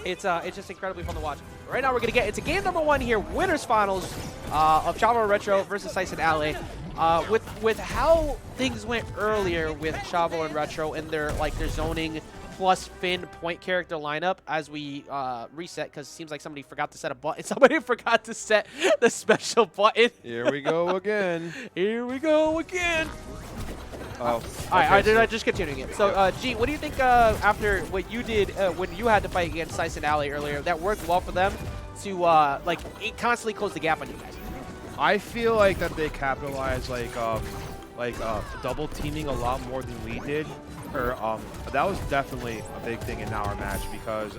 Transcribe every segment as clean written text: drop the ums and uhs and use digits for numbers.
It's just incredibly fun to watch. Right now we're going to get into game number 1 here, winners finals of Chavo Retro versus Sice and Ale. With how things went earlier with Chavo and Retro and their zoning plus Finn point character lineup as we reset, because it seems like somebody forgot to set a button. Somebody forgot to set the special button. Here we go again. Here we go again. Oh, all right, just continuing it. So, G, what do you think after what you did when you had to fight against Sice and Ale earlier? That worked well for them to constantly close the gap on you guys. I feel like that they capitalized double teaming a lot more than we did. That was definitely a big thing in our match because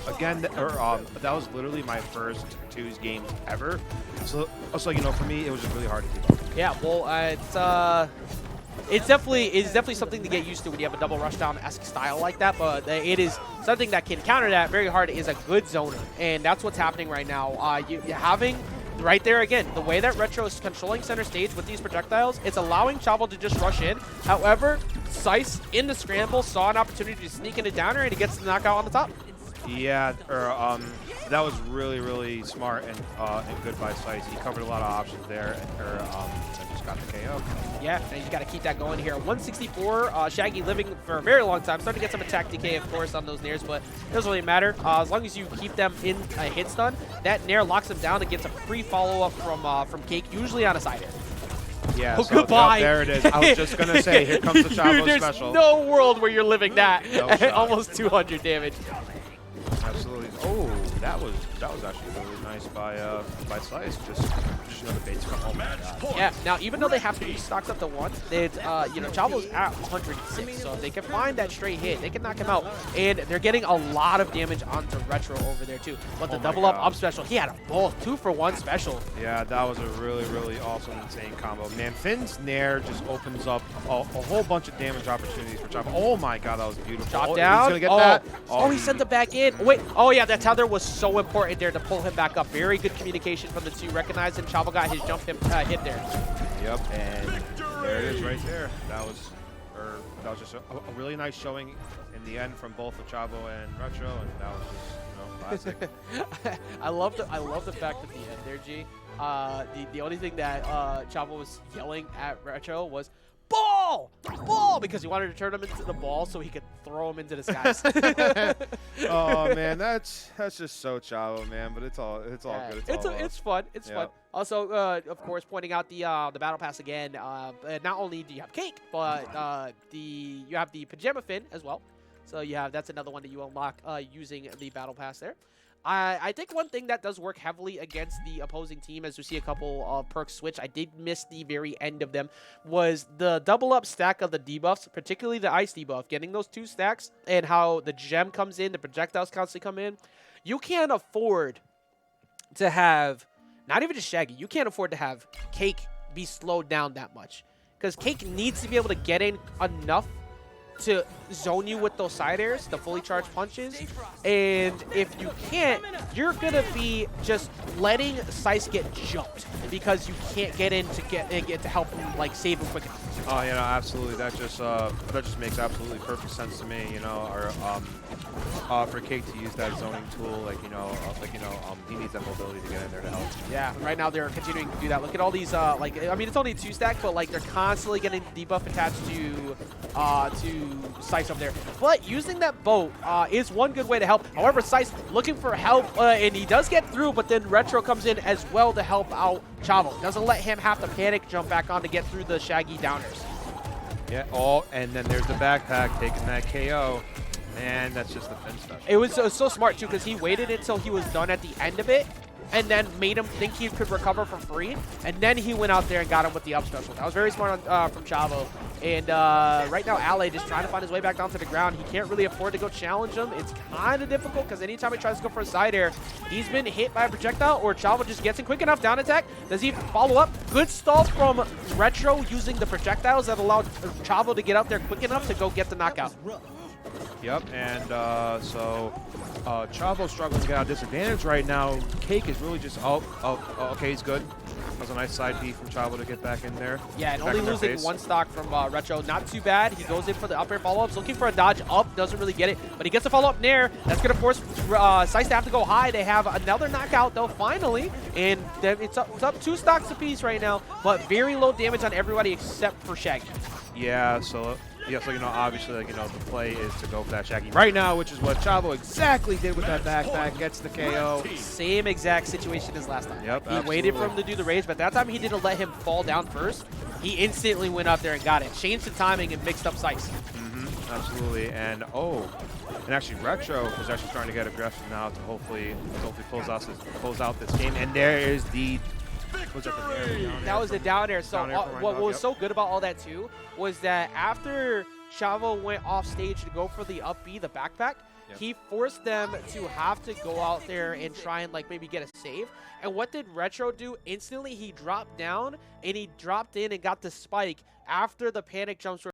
again that was literally my first 2 games ever. So for me it was just really hard to keep up. Yeah, well, it's definitely something to get used to when you have a double rushdown-esque style like that, but it is something that can counter that very hard is a good zoner, and that's what's happening right now. You're having right there again, the way that Retro is controlling center stage with these projectiles, it's allowing Chavo to just rush in. However, Sice in the scramble saw an opportunity to sneak into downer and he gets the knockout on the top. Yeah, that was really, really smart and good by Sice. He covered a lot of options there, and just got the KO. Yeah, and you got to keep that going here. 164, Shaggy living for a very long time. Starting to get some attack decay, of course, on those nairs, but it doesn't really matter. As long as you keep them in a hit stun, that nair locks them down and gets a free follow-up from Cake, usually on a side air. Yeah, oh, so, goodbye. There it is. I was just going to say, here comes the Chavo There's special. no world where you're living that. No Almost 200 damage. Absolutely. Oh, that was actually really nice by Sice. Just another bait. Oh my God. Yeah. Now, even though they have 3 stocks up to 1, it's Chavo's at 106, so if they can find that straight hit, they can knock him out, and they're getting a lot of damage onto Retro over there too. But the double up special, he had both 2-for-1 special. Yeah, that was a really, really awesome, insane combo. Man, Finn's nair just opens up a whole bunch of damage opportunities for Chavo. Oh my God, that was beautiful. Drop down. He's gonna get that. Oh, he sent it back in. Wait. Oh yeah, that tether was so important there to pull him back up. Very good communication from the two. Recognized, and Chavo got his jump hit there. Yep, and there it is right there. That was just a really nice showing in the end from both of Chavo and Retro, and that was just classic. I love the fact at the end there, G. The only thing that Chavo was yelling at Retro was ball, ball, because he wanted to turn him into the ball so he could throw him into the skies. Oh man, that's just so Chavo, man. But it's all good. It's fun. It's fun. Also, of course, pointing out the battle pass again. Not only do you have Cake, but you have the Pajama Fin as well. So that's another one that you unlock using the battle pass there. I think one thing that does work heavily against the opposing team, as we see a couple of perks switch, I did miss the very end of them, was the double up stack of the debuffs, particularly the ice debuff. Getting those 2 stacks and how the gem comes in, the projectiles constantly come in. You can't afford to have, not even just Shaggy, you can't afford to have Cake be slowed down that much. Because Cake needs to be able to get in enough to zone you with those side airs, the fully charged punches, and if you can't, you're gonna be just letting Sice get jumped because you can't get in to get to help him, like, save him quick enough. Oh, absolutely. That just makes absolutely perfect sense to me. Or for Cake to use that zoning tool, he needs that mobility to get in there to help. Yeah, right now they're continuing to do that. Look at all these, it's only a 2 stack, but they're constantly getting debuff attached to Sice up there. But using that boat is one good way to help. However, Sice looking for help, and he does get through, but then Retro comes in as well to help out Chavo. Doesn't let him have to panic jump back on to get through the Shaggy downers. Yeah, and then there's the backpack taking that KO. Man, that's just the Finn stuff. It was so smart, too, because he waited until he was done at the end of it, and then made him think he could recover for free, and then he went out there and got him with the up special. That was very smart from Chavo. And right now, Ale just trying to find his way back down to the ground. He can't really afford to go challenge him. It's kind of difficult because anytime he tries to go for a side air, he's been hit by a projectile, or Chavo just gets in quick enough down attack. Does he follow up? Good stall from Retro using the projectiles that allowed Chavo to get out there quick enough to go get the knockout. Yep, and so Chavo's struggling to get out of disadvantage right now. Cake is really just, okay, he's good. That was a nice side B from Chavo to get back in there. Yeah, and only losing one stock from Retro. Not too bad. He goes in for the up air follow-ups, looking for a dodge up. Doesn't really get it, but he gets a follow-up nair. That's going to force Sice to have to go high. They have another knockout, though, finally. And it's up 2 stocks apiece right now, but very low damage on everybody except for Shaggy. Yeah, so obviously, the play is to go for that Shaggy right now, which is what Chavo exactly did with that backpack. Gets the KO. Same exact situation as last time. Yep, he waited for him to do the rage, but that time he didn't let him fall down first. He instantly went up there and got it. Changed the timing and mixed up Sice. Absolutely, and actually Retro is actually starting to get aggressive now to hopefully close out this game. And there is the that was the down air. So what was so good about all that too was that after Chavo went off stage to go for the up B, the backpack, he forced them to have to go out there and try and maybe get a save. And what did Retro do? Instantly he dropped down and he dropped in and got the spike after the panic jumps were